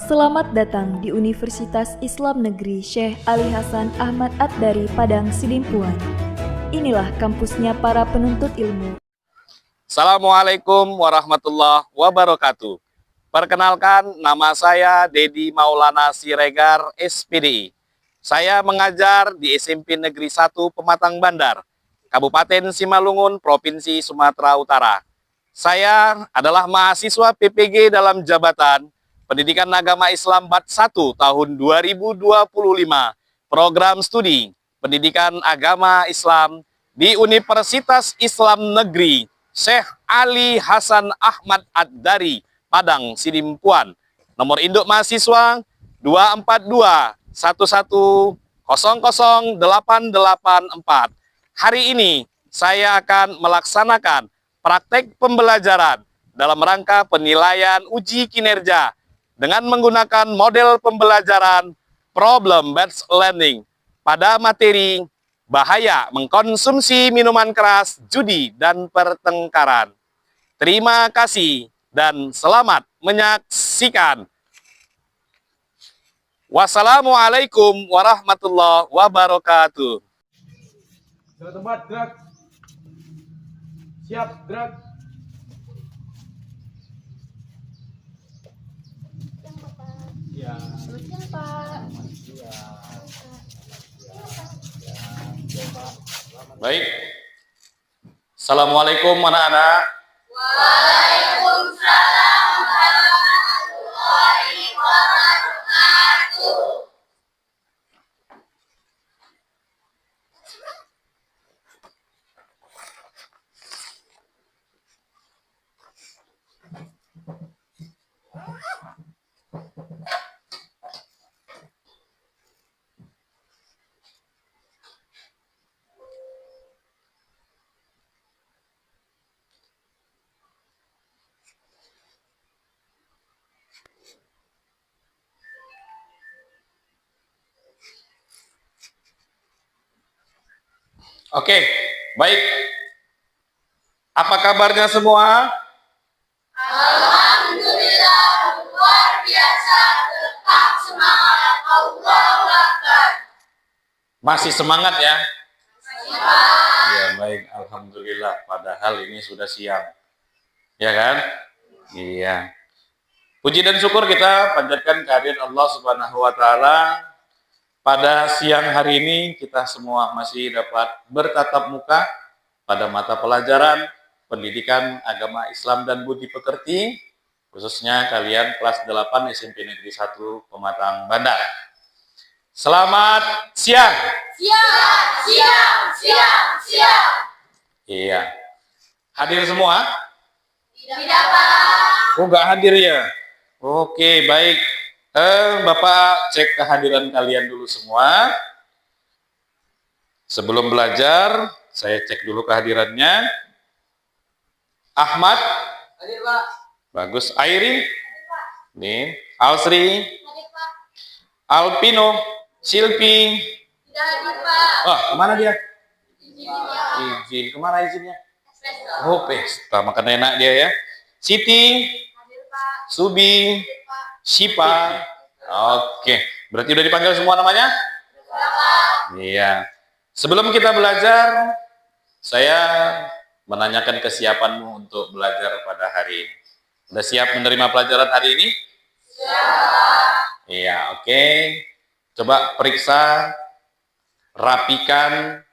Selamat datang di Universitas Islam Negeri Syekh Ali Hasan Ahmad Ad-Dari Padang Sidimpuan. Inilah kampusnya para penuntut ilmu. Assalamualaikum warahmatullahi wabarakatuh. Perkenalkan, nama saya Dedi Maulana Siregar, SPDI. Saya mengajar di SMP Negeri 1 Pematang Bandar, Kabupaten Simalungun, Provinsi Sumatera Utara. Saya adalah mahasiswa PPG dalam jabatan Pendidikan Agama Islam Bat 1 tahun 2025, program studi Pendidikan Agama Islam di Universitas Islam Negeri Syekh Ali Hasan Ahmad Ad-Dari Padang Sidimpuan. Nomor induk mahasiswa 24211000884. Hari ini saya akan melaksanakan praktek pembelajaran dalam rangka penilaian uji kinerja dengan menggunakan model pembelajaran problem-based learning pada materi bahaya mengkonsumsi minuman keras, judi, dan pertengkaran. Terima kasih dan selamat menyaksikan. Wassalamualaikum warahmatullahi wabarakatuh. Sudah tempat, gerak. Siap, gerak. Ya. Teruskan, Pak. Baik. Assalamualaikum anak-anak. Waalaikumsalam warahmatullahi wabarakatuh. Oke, baik. Apa kabarnya semua? Alhamdulillah, luar biasa. Tetap semangat, Allahu Akbar. Masih semangat ya? Siap. Ya, baik. Alhamdulillah. Padahal ini sudah siang. Ya kan? Iya. Puji dan syukur kita panjatkan kehadiran Allah Subhanahu wa taala. Pada siang hari ini kita semua masih dapat bertatap muka pada mata pelajaran Pendidikan Agama Islam dan Budi Pekerti, khususnya kalian kelas 8 SMP Negeri 1 Pematang Bandar. Selamat siang. Siap, siap, siap, siap. Iya. Hadir semua? Tidak, Pak. Oh, nggak hadir ya? Oke, baik. Bapak cek kehadiran kalian dulu semua. Sebelum belajar, saya cek dulu kehadirannya. Ahmad? Hadir, Pak. Bagus. Airi? Nih. Alsri? Hadir, Pak. Alpino? Silvi? Tidak hadir, Pak. Oh, kemana dia? Izin, Pak. Izin. Kemana izinnya? Espresso. Oh, pesta. Makan enak dia ya. Siti? Hadir, Pak. Subi? Hadir, Pak. Sipa? Oke. Berarti udah dipanggil semua namanya? Pak. Iya. Sebelum kita belajar, saya menanyakan kesiapanmu untuk belajar pada hari ini. Sudah siap menerima pelajaran hari ini? Siap. Iya, oke. Coba periksa, rapikan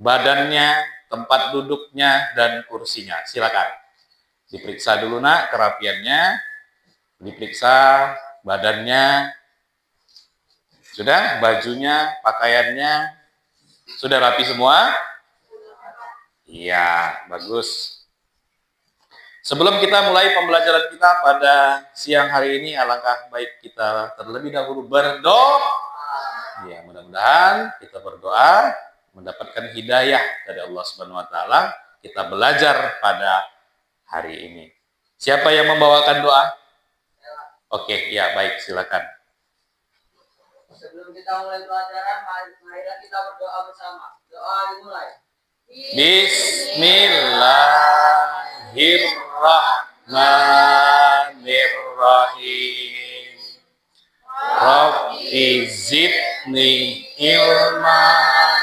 badannya, tempat duduknya, dan kursinya. Silakan. Diperiksa dulu nak kerapiannya, diperiksa badannya, sudah, bajunya, pakaiannya, sudah rapi semua? Iya, bagus. Sebelum kita mulai pembelajaran kita pada siang hari ini, alangkah baik kita terlebih dahulu berdoa. Ya, mudah-mudahan kita berdoa mendapatkan hidayah dari Allah Subhanahu wa taala. Kita belajar pada hari ini. Siapa yang membawakan doa? Oke, ya baik, silakan. Sebelum kita mulai pelajaran, marilah kita berdoa bersama. Doa dimulai. Bismillahirrahmanirrahim. Rabbi zidni ilman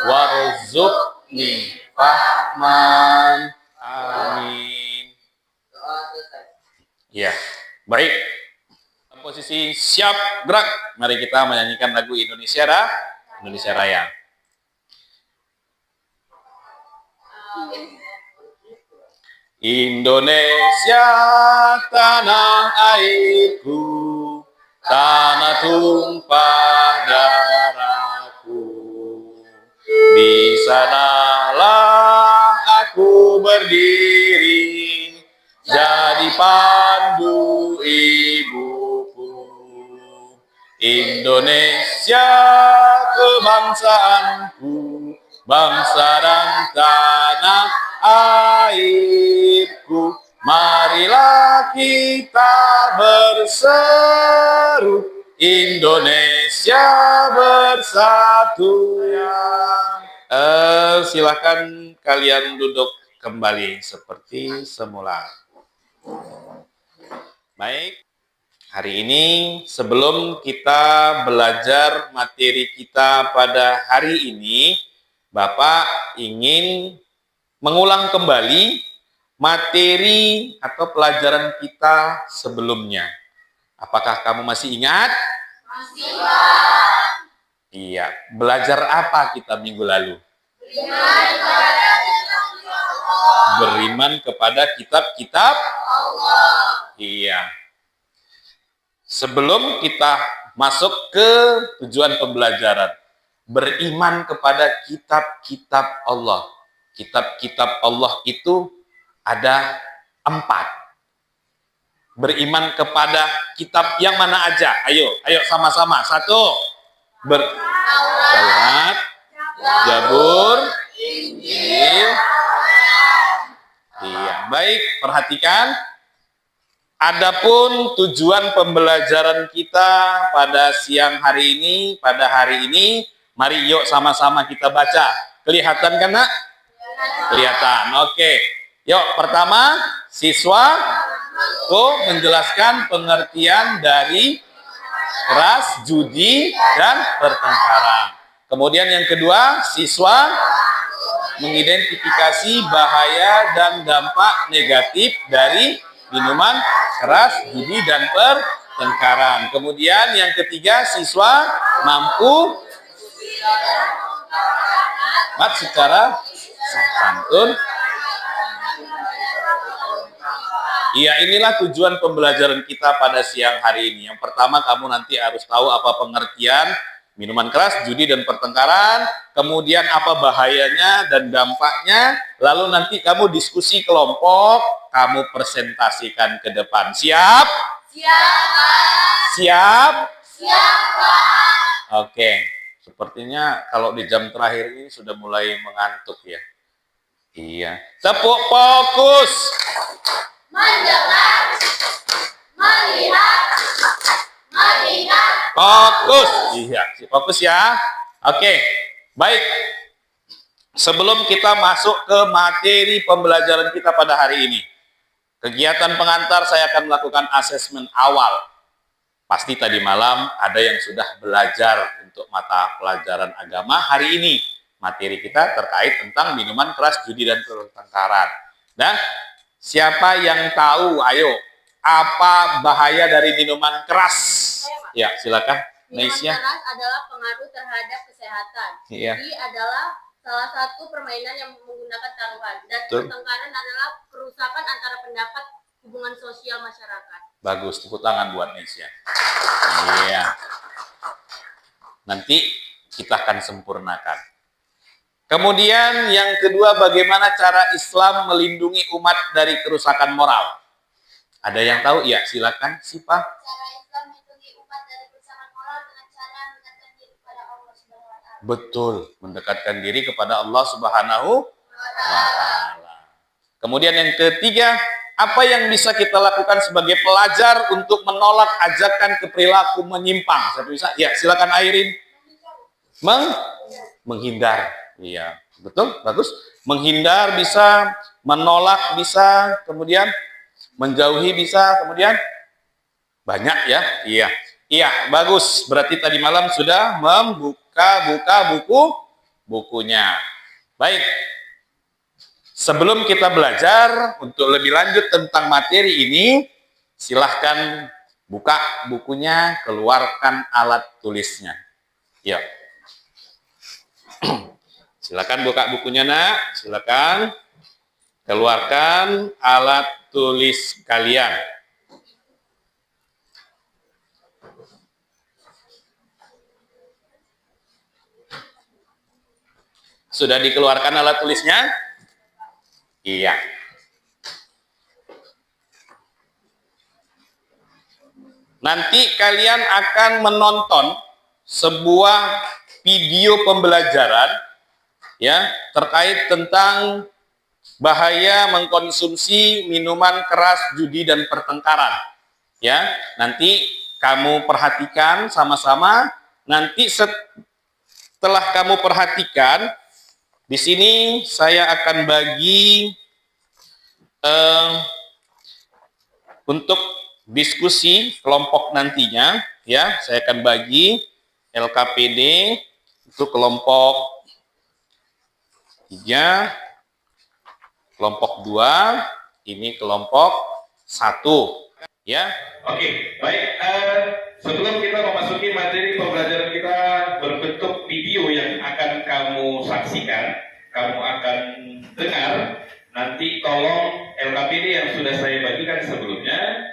warzuqni fahman. Amin. Doa selesai. Ya, baik. Posisi siap gerak. Mari kita menyanyikan lagu Indonesia Raya. Indonesia tanah airku, tanah tumpah darahku. Di sanalah aku berdiri, jadi pandu ibuku. Indonesia kebangsaanku, bangsa dan tanah airku. Marilah kita berseru, Indonesia bersatu. Silakan kalian duduk kembali seperti semula. Baik, hari ini sebelum kita belajar materi kita pada hari ini, Bapak ingin mengulang kembali materi atau pelajaran kita sebelumnya. Apakah kamu masih ingat? Masih, Pak. Iya, belajar apa kita minggu lalu? Beriman kepada kitab-kitab Allah. Iya. Sebelum kita masuk ke tujuan pembelajaran, beriman kepada kitab-kitab Allah. Kitab-kitab Allah itu ada 4. Beriman kepada kitab yang mana aja? Ayo sama-sama. 1. Taurat, Zabur, Injil. Iya, baik, perhatikan. Adapun tujuan pembelajaran kita pada siang hari ini, pada hari ini, mari yuk sama-sama kita baca. Kelihatan kan, Nak? Kelihatan. Oke. Yuk, pertama, siswa menjelaskan pengertian dari keras, judi, dan pertengkaran. Kemudian yang kedua, siswa mengidentifikasi bahaya dan dampak negatif dari minuman keras, judi, dan pertengkaran. Kemudian yang ketiga, siswa mampu secara santun. Iya, inilah tujuan pembelajaran kita pada siang hari ini. Yang pertama, kamu nanti harus tahu apa pengertian minuman keras, judi, dan pertengkaran. Kemudian apa bahayanya dan dampaknya. Lalu nanti kamu diskusi kelompok, kamu presentasikan ke depan. Siap? Siap? Oke. Sepertinya kalau di jam terakhir ini sudah mulai mengantuk ya. Iya. Tepuk fokus. Mendengar, melihat, mengingat. Fokus. Iya, fokus ya. Oke. Baik. Sebelum kita masuk ke materi pembelajaran kita pada hari ini, kegiatan pengantar saya akan melakukan asesmen awal. Pasti tadi malam ada yang sudah belajar untuk mata pelajaran agama hari ini. Materi kita terkait tentang minuman keras, judi, dan pertengkaran. Dan siapa yang tahu, ayo, apa bahaya dari minuman keras? Ya, silakan. Minuman Naisya. keras adalah pengaruh terhadap kesehatan. Iya. Jadi adalah salah satu permainan yang menggunakan taruhan. Dan Betul. pertengkaran adalah kerusakan antara pendapat hubungan sosial masyarakat. Bagus, tepuk tangan buat Naisya. Iya. Nanti kita akan sempurnakan. Kemudian yang kedua, bagaimana cara Islam melindungi umat dari kerusakan moral? Ada yang tahu? Ya, silakan, Sifah. Cara Islam melindungi umat dari kerusakan moral dengan cara mendekatkan diri kepada Allah Subhanahu wa Ta'ala. Betul, mendekatkan diri kepada Allah Subhanahu wa Ta'ala. Kemudian yang ketiga, apa yang bisa kita lakukan sebagai pelajar untuk menolak ajakan ke perilaku menyimpang? Satu bisa? Ya, silakan Airin. Menghindar. Iya, betul, bagus. Menghindar bisa, menolak bisa, kemudian menjauhi bisa, kemudian banyak ya. Iya. Iya, bagus. Berarti tadi malam sudah membuka bukunya. Baik. Sebelum kita belajar untuk lebih lanjut tentang materi ini, silahkan buka bukunya, keluarkan alat tulisnya. Ya. Silakan buka bukunya, Nak. Silakan keluarkan alat tulis kalian. Sudah dikeluarkan alat tulisnya? Iya. Nanti kalian akan menonton sebuah video pembelajaran ya terkait tentang bahaya mengkonsumsi minuman keras, judi dan pertengkaran. Ya, nanti kamu perhatikan sama-sama. Nanti setelah kamu perhatikan, di sini saya akan bagi untuk diskusi kelompok nantinya, ya. Saya akan bagi LKPD itu kelompok 3, kelompok 2, ini kelompok 1, ya. Oke, baik. Sebelum kita memasuki materi pembelajaran kita berbentuk video yang akan kamu saksikan, kamu akan dengar, nanti tolong LKPD yang sudah saya bagikan sebelumnya,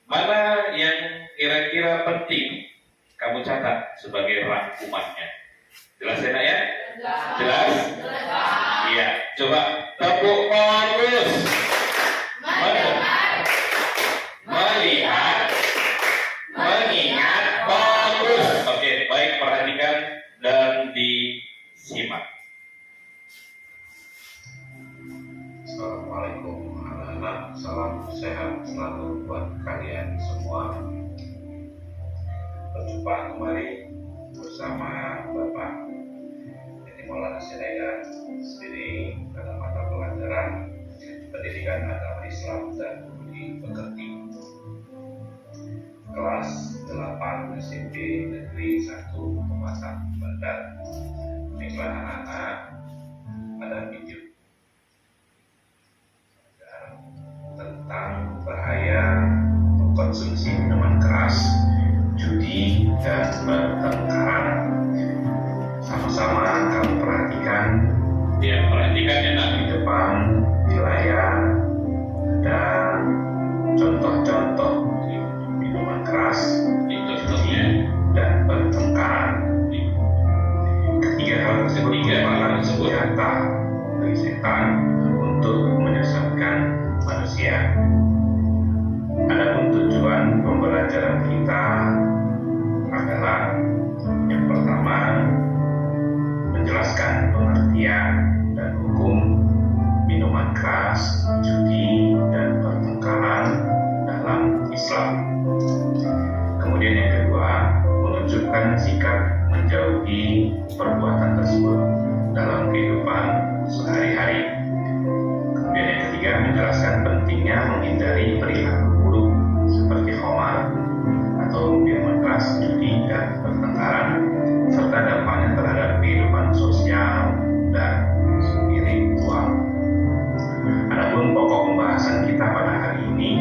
mana yang kira-kira penting kamu catat sebagai rangkumannya. Jelas ya, Nak, ya? Jelas? Iya. Coba tepuk fokus. Mendengar, melihat, mengingat, fokus. Oke, baik, perhatikan dan disimak. Assalamualaikum anak-anak, salam sehat selalu buat kalian semua. Berjumpa kembali bersama Bapak Yati Maulana Siregar sendiri pada mata pelajaran Pendidikan Agama Islam dan Budi Pekerti kelas 8 SMP Negeri 1 Pematang Bandar. Baiklah anak-anak, pada video tentang bahaya mengkonsumsi minuman keras, judi dan pertengkaran. Sama-sama kamu perhatikan. Ya, perhatikan ya, Nak. Di depan di layar dan contoh-contoh minuman keras, judi dan pertengkaran. Ketiga hal tersebut merupakan senjata dari setan untuk menyesatkan manusia. Adapun tujuan pembelajaran kita adalah yang pertama, menjelaskan pengertian dan hukum minuman keras, judi dan pertengkaran dalam Islam. Kemudian yang kedua, menunjukkan sikap menjauhi perbuatan tersebut dalam kehidupan sehari-hari. Kemudian yang ketiga, menjelaskan pentingnya menghindari perilaku buruk seperti khamar atau minuman keras, judi dan pertengkaran, serta dampaknya terhadap kehidupan sosial dan spiritual. Adapun pokok pembahasan kita pada hari ini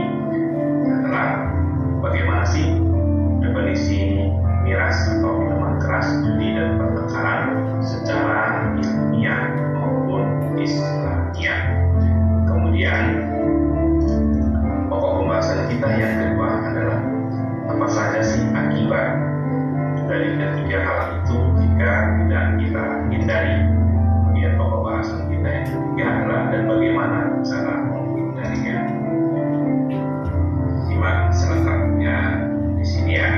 adalah bagaimana sih definisi miras atau minuman keras, judi dan pertengkaran secara ilmiah maupun Islamiah. Kemudian pokok pembahasan kita yang kedua adalah apa saja sih akibat dari ketiga hal itu jika tidak kita hindari. Kemudian pokok pembahasan kita yang ketiga adalah dan bagaimana cara menghindarinya. Simak selengkapnya di sini ya.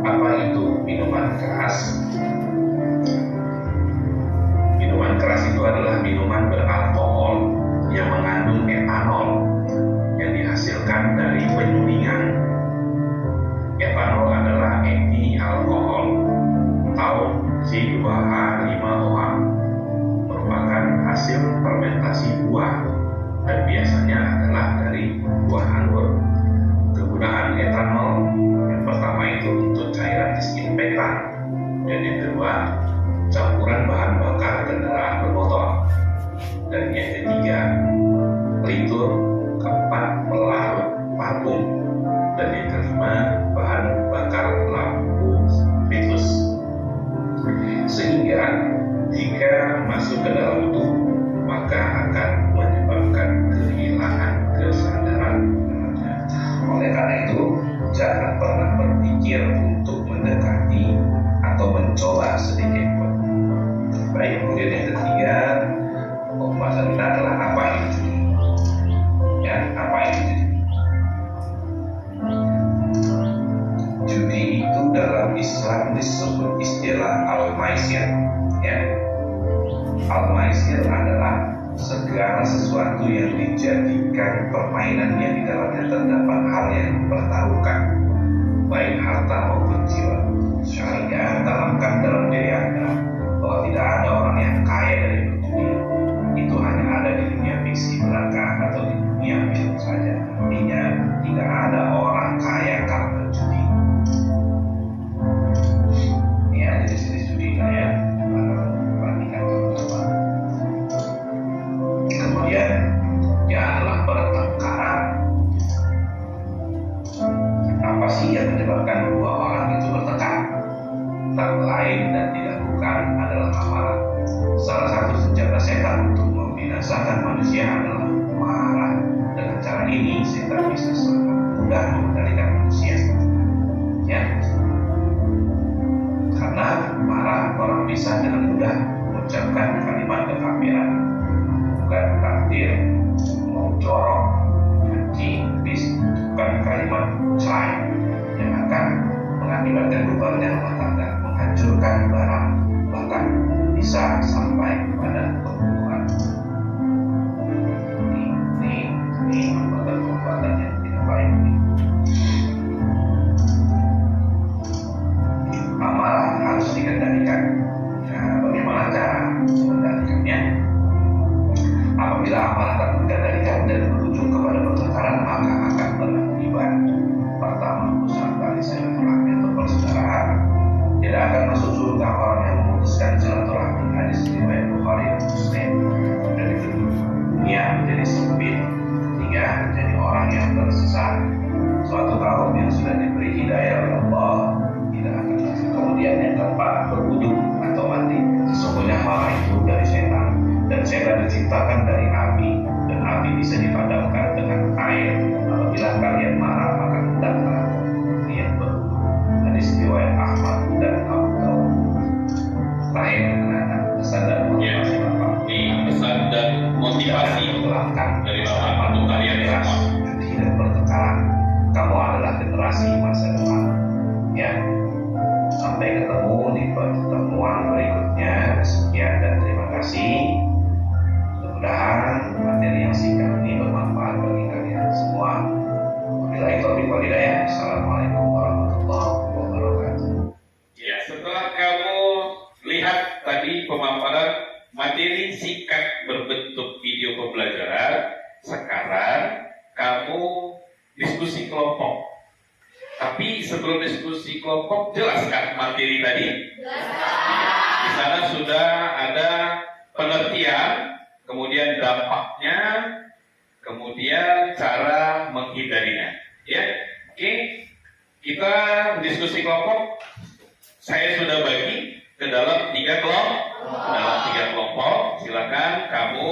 Apa itu minuman keras? Minuman keras itu adalah minuman beralkohol yang mengandung etanol yang dihasilkan dari penyulingan. Etanol adalah eti alkohol atau C2H5OH, merupakan hasil fermentasi buah dan biasanya adalah dari buah anggur. Kemudian penggunaan etanol. Yang pertama itu untuk cairan disinfektan, dan yang kedua campuran bahan bakar kendaraan bermotor, dan yang ketiga pelitur, keempat pelarut parfum, dan yang kelima bahan bakar lampu fitus. Sehingga jika masuk ke dalam tubuh maka akan menyebabkan kehilangan kesadaran. Oleh karena itu jangan pernah berpikir untuk mendekati atau mencoba sedikit pun. Baik, kemudian yang ketiga, pembahasan kita adalah apa itu judi. Ya, apa itu judi? Judi itu dalam Islam disebut istilah al-maisir. Ya, al-maisir adalah segala sesuatu yang dijadikan permainan yang di dalamnya terdapat hal yang dipertaruhkan, baik harta maupun jiwa. Syariat tanamkan dalam diri Anda bahwa tidak ada orang yang kaya dari berjudi. Itu hanya ada di dunia fiksi belaka atau di dunia film saja. Artinya tidak ada orang kaya karena judi. Ya, jadi judi ya. Perhatikan teman-teman. Kemudian janganlah bertengkar. Apa sih yang menyebabkan dua orang itu bertengkar? Tak lain dan tidak bukan adalah amarah. Salah satu senjata setan untuk membinasakan manusia adalah marah. Dengan cara ini setan bisa sangat mudah mengendalikan manusia. Ya, karena marah orang bisa dengan mudah mengucapkan kalimat kekafiran, bukan takdir, mau jorok, benci, bukan kalimat cerai yang akan mengakibatkan bubarnya rumah tangga, menghancurkan barang, bahkan bisa sampai kepada pembunuhan. Ini perbuatan yang tidak baik. Amarah harus dikendalikan. Nah, bagaimana cara mengendalikannya? Apabila amarah tak dikendalikan dan berujung kepada pertengkaran, maka akan berakibat pertama, rusak tali silaturahmi atau persaudaraan. Tidak akan masuk surga orang yang memutuskan silaturahmi. Hadis riwayat Bukhari dan Muslim. Dan itu dunia menjadi sempit. Ketiga, menjadi orang yang tersesat. Suatu kaum yang sudah diberi hidayah oleh Allah tidak akan masuk. Kemudian yang keempat, berwudu atau mandi. Sesungguhnya marah itu dari setan, dan setan diciptakan dari api, dan api bisa dipadamkan dengan air. Apabila kalian marah maka hendaklah kalian berwudu. Hadis riwayat Ahmad dan Abu Dawud. Terakhir, anak-anak, pesan dan motivasi Bapak. Ini pesan dan motivasi dari Bapak untuk kalian semua. Judi dan pertengkaran. Kamu adalah generasi masa depan. Ya. Sampai ketemu di pertemuan berikutnya. Sekian dan terima kasih. Mudah-mudahan materi yang singkat ini bermanfaat bagi kalian semua. Wabillahi taufiq wal hidayah. Assalamualaikum warahmatullahi wabarakatuh. Ya, setelah kamu lihat tadi pemaparan materi singkat berbentuk video pembelajaran, sekarang kamu diskusi kelompok. Tapi sebelum diskusi kelompok, jelaskan materi tadi? Di sana sudah ada pengertian, kemudian dampaknya, kemudian cara menghindarinya. Ya, oke. Kita diskusi kelompok. Saya sudah bagi ke dalam 3 kelompok. Dalam 3 kelompok, silakan kamu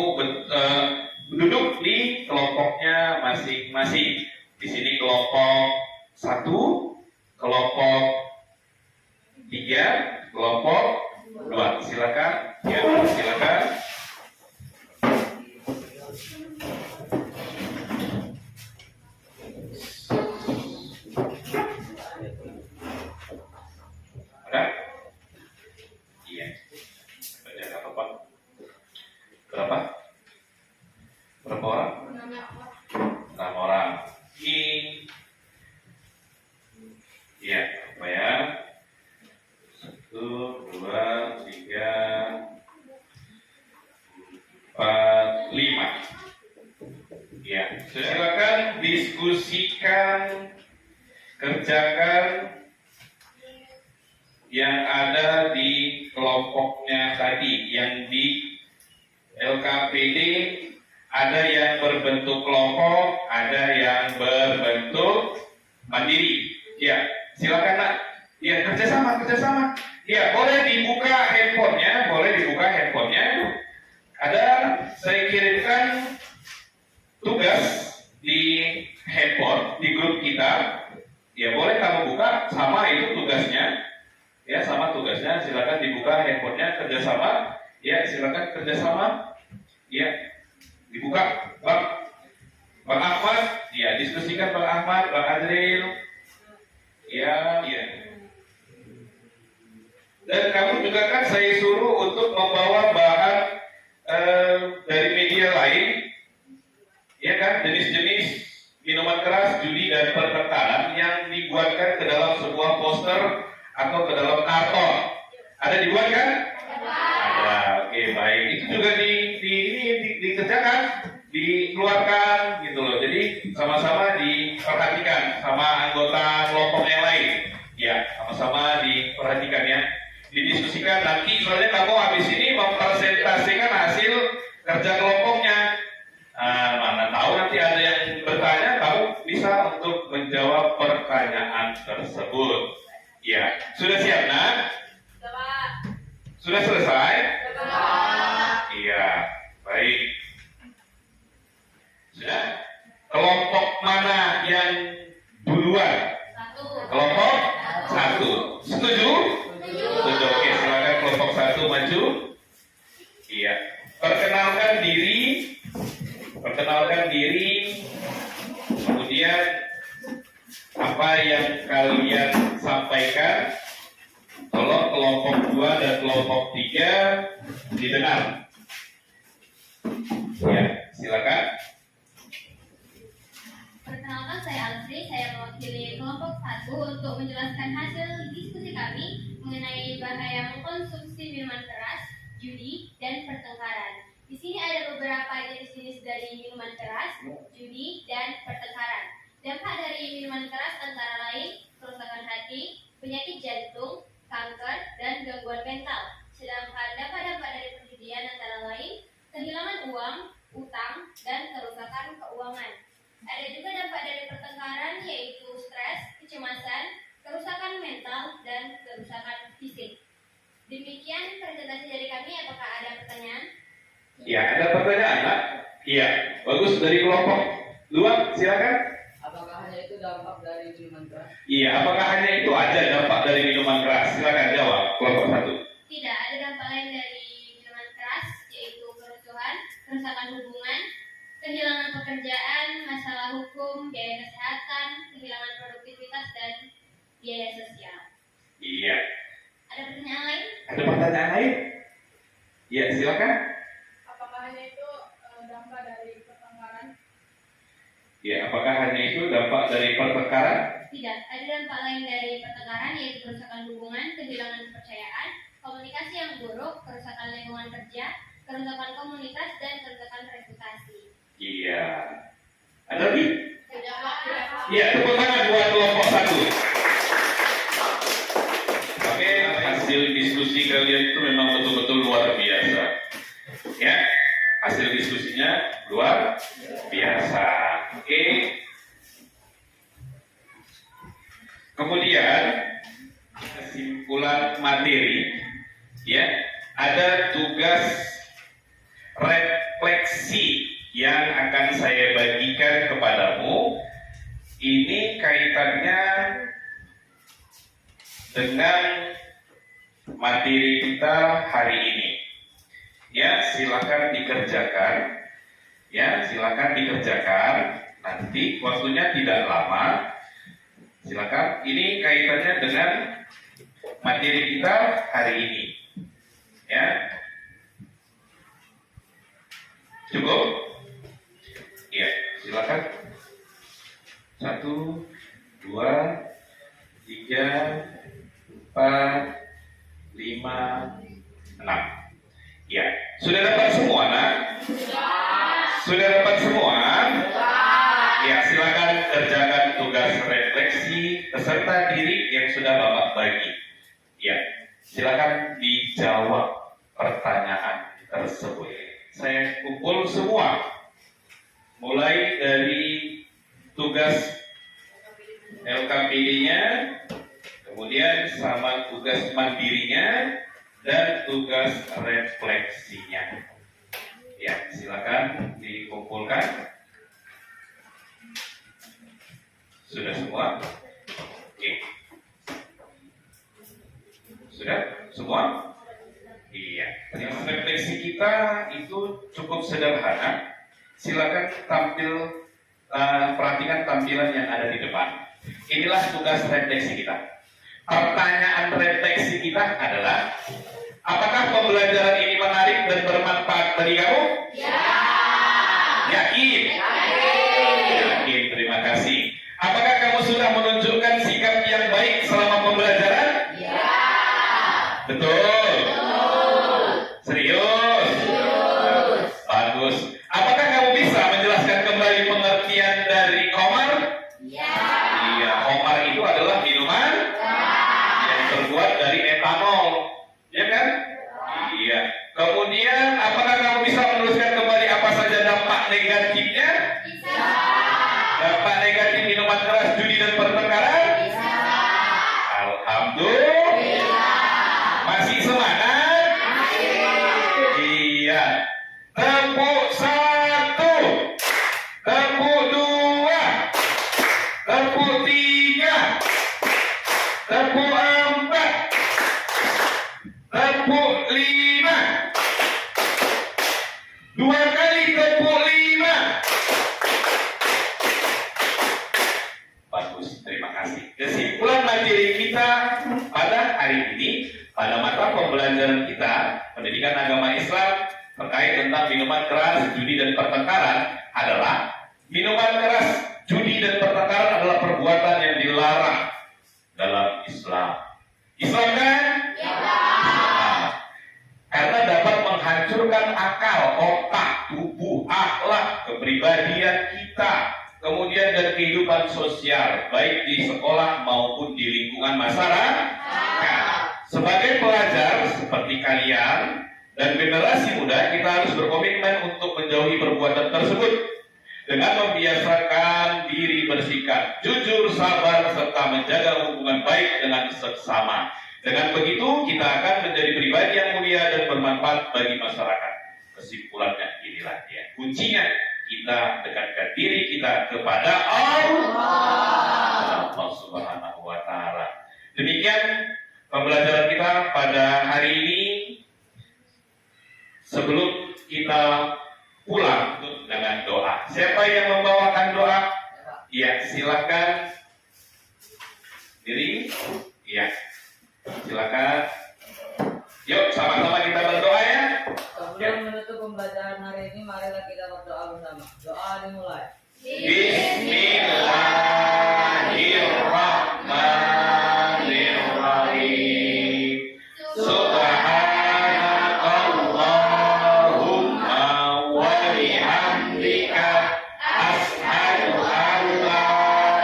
duduk di kelompoknya masing-masing. Di sini kelompok 1, kelompok 3, kelompok 2. Silakan. Ya, silakan. Ada? Iya. Baca apa, Pak? Berapa? Berapa orang? 6 orang. Ini ya, apa ya? 1, 2, 3, 4, 5. Ya, silakan diskusikan kerjakan yang ada di kelompoknya tadi, yang di LKPD. Ada yang berbentuk kelompok, ada yang berbentuk mandiri. Ya, silakan nak. Ya, kerjasama. Ya, boleh dibuka handphonenya. Ada saya kirimkan tugas di handphone di grup kita. Ya, boleh kamu buka, sama itu tugasnya. Ya, sama tugasnya. Silakan dibuka handphonenya, kerjasama. Ya, silakan kerjasama. Ya, dibuka, Bang Ahmad. Ya, diskusikan Bang Ahmad, Bang Adril. Ya. Dan kamu juga kan saya suruh untuk membawa bahan dari media lain, ya kan, jenis-jenis minuman keras, judi dan pertengkaran yang dibuatkan ke dalam sebuah poster atau ke dalam karton. Ada dibuat kan? Ada. Oke, baik. Itu juga dikerjakan, dikeluarkan gitu loh. Jadi sama-sama diperhatikan sama anggota kelompok yang lain. Ya, sama-sama diperhatikan ya. Didiskusikan nanti, soalnya kamu habis ini mempresentasikan hasil kerja kelompoknya. Mana tahu nanti ada yang bertanya, kamu bisa untuk menjawab pertanyaan tersebut. Ya, sudah siap nak? Sudah selesai? Iya, baik. Sudah? Kelompok mana yang duluan? Kelompok 1. Setuju? Setuju. Oke, silakan kelompok 1 maju. Iya. Perkenalkan diri. Kemudian apa yang kalian sampaikan, tolong kelompok 2 dan kelompok 3 didengar. Ya, silakan. Perkenalkan, saya Alfri, saya mewakili kelompok 1 untuk menjelaskan hasil diskusi kami mengenai bahaya mengkonsumsi minuman keras, judi, dan pertengkaran. Di sini ada beberapa jenis-jenis dari minuman keras, judi, dan pertengkaran. Dampak dari minuman keras antara lain kerusakan hati, penyakit jantung, kanker, dan gangguan mental. Sedangkan dampak-dampak dari perjudian antara lain kehilangan uang, utang, dan kerusakan keuangan. Ada juga dampak dari pertengkaran, yaitu stres, kecemasan, kerusakan mental, dan kerusakan fisik. Demikian presentasi dari kami. Apakah ada pertanyaan? Ya, ada pertanyaan, Pak? Iya, bagus, dari kelompok 2, silakan. Apakah hanya itu dampak dari minuman keras? Iya, apakah hanya itu aja dampak dari minuman keras? Silakan jawab, kelompok 1. Tidak, ada dampak lain dari minuman keras, yaitu kerusuhan, kerusakan hubungan, kehilangan pekerjaan, masalah hukum, biaya kesehatan, kehilangan produktivitas, dan biaya sosial. Iya. Ada pertanyaan lain? Ada pertanyaan lain? Iya, silakan. Apakah hanya itu dampak dari pertengkaran? Ya, apakah hanya itu dampak dari pertengkaran? Tidak, ada dampak lain dari pertengkaran, yaitu kerusakan hubungan, kehilangan kepercayaan, komunikasi yang buruk, kerusakan lingkungan kerja, kerusakan komunitas, dan kerusakan reputasi. Iya. Ada lagi? Tidak. Iya, tepuk tangan buat kelompok 1. Oke, hasil diskusi kalian itu memang betul-betul luar biasa. Ya, hasil diskusinya luar biasa. Oke. Kemudian kesimpulan materi, ya, ada tugas refleksi yang akan saya bagikan kepadamu. Ini kaitannya dengan materi kita hari ini. Ya, silakan dikerjakan. Ya, silakan dikerjakan. Nanti waktunya tidak lama. Silakan. Ini kaitannya dengan materi kita hari ini. Ya. Cukup? Ya, silakan. 1, 2, 3, 4, 5, 6. Ya, sudah dapat semua, nak? Sudah dapat semua? Ya, silakan kerjakan tugas refleksi peserta diri yang sudah Bapak bagi. Ya, silakan dijawab pertanyaan tersebut. Saya kumpul semua, mulai dari tugas LKPD-nya, kemudian sama tugas mandirinya, dan tugas refleksinya. Ya, silakan dikumpulkan. Sudah semua? Oke. Sudah semua? Iya. Yang refleksi kita itu cukup sederhana. Silakan perhatikan tampilan yang ada di depan. Inilah tugas refleksi kita. Pertanyaan refleksi kita adalah, apakah pembelajaran ini menarik dan bermanfaat bagi kamu? Ya. Yakin? Yakin, terima kasih. Apakah kamu sudah menunjukkan sikap yang baik selama pembelajaran? Ya. Betul? Serius? Bagus. Apakah kamu bisa menjelaskan kembali pengertian dari Komar? Ya. Iya, Komar itu adalah minuman yang terbuat dari etanol, ya kan? Iya. Kemudian, apakah kamu bisa menuliskan kembali apa saja dampak negatifnya? Bisa. Dampak negatif minuman keras, judi dan pertengkaran? Bisa. Alhamdulillah. Masih semangat? Masih. Iya. Tepuk 1, tepuk 2, tepuk 3, tepuk 4, tepuk 5, 2 kali tepuk 5. Bagus, terima kasih. Kesimpulan materi kita pada hari ini, pada mata pembelajaran kita, pendidikan agama Islam terkait tentang minuman keras, judi dan pertengkaran adalah, minuman keras, judi dan pertengkaran adalah perbuatan yang dilarang dalam Islam. Islam kan? Ya. Karena dapat menghancurkan akal, otak, tubuh, akhlak, kepribadian kita, kemudian dan kehidupan sosial, baik di sekolah maupun di lingkungan masyarakat. Sebagai pelajar seperti kalian dan generasi muda, kita harus berkomitmen untuk menjauhi perbuatan tersebut dengan membiasakan diri bersikap jujur, sabar, serta menjaga hubungan baik dengan sesama. Dengan begitu, kita akan menjadi pribadi yang mulia dan bermanfaat bagi masyarakat. Kesimpulannya inilah dia. Kuncinya, kita dekatkan diri kita kepada Allah Subhanahu wa Ta'ala. Demikian pembelajaran kita pada hari ini. Sebelum kita pulang dengan doa, siapa yang membawakan doa? Ya, silakan. Diri? Ya, silakan. Yuk, sama-sama kita berdoa ya. Sebelum menutup pembelajaran hari ini, marilah kita berdoa bersama. Doa dimulai. Bismillahirrahmanirrahim. Subhanakallahumma wa bihamdika asyhadu an la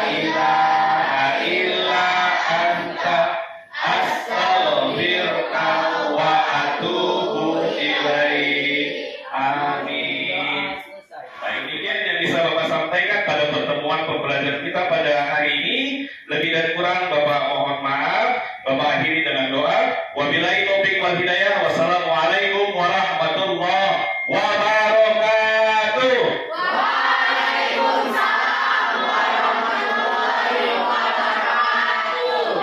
ilaha illa anta astaghfiruka wa atubu ilaik. Amin. Baik, demikian yang bisa Bapak sampaikan pada pertemuan pembelajaran kita pada hari ini. Lebih dan kurang Bapak mohon maaf. Bapak akhiri dengan doa. Wabillahi taufiq wal hidayah. Wassalamualaikum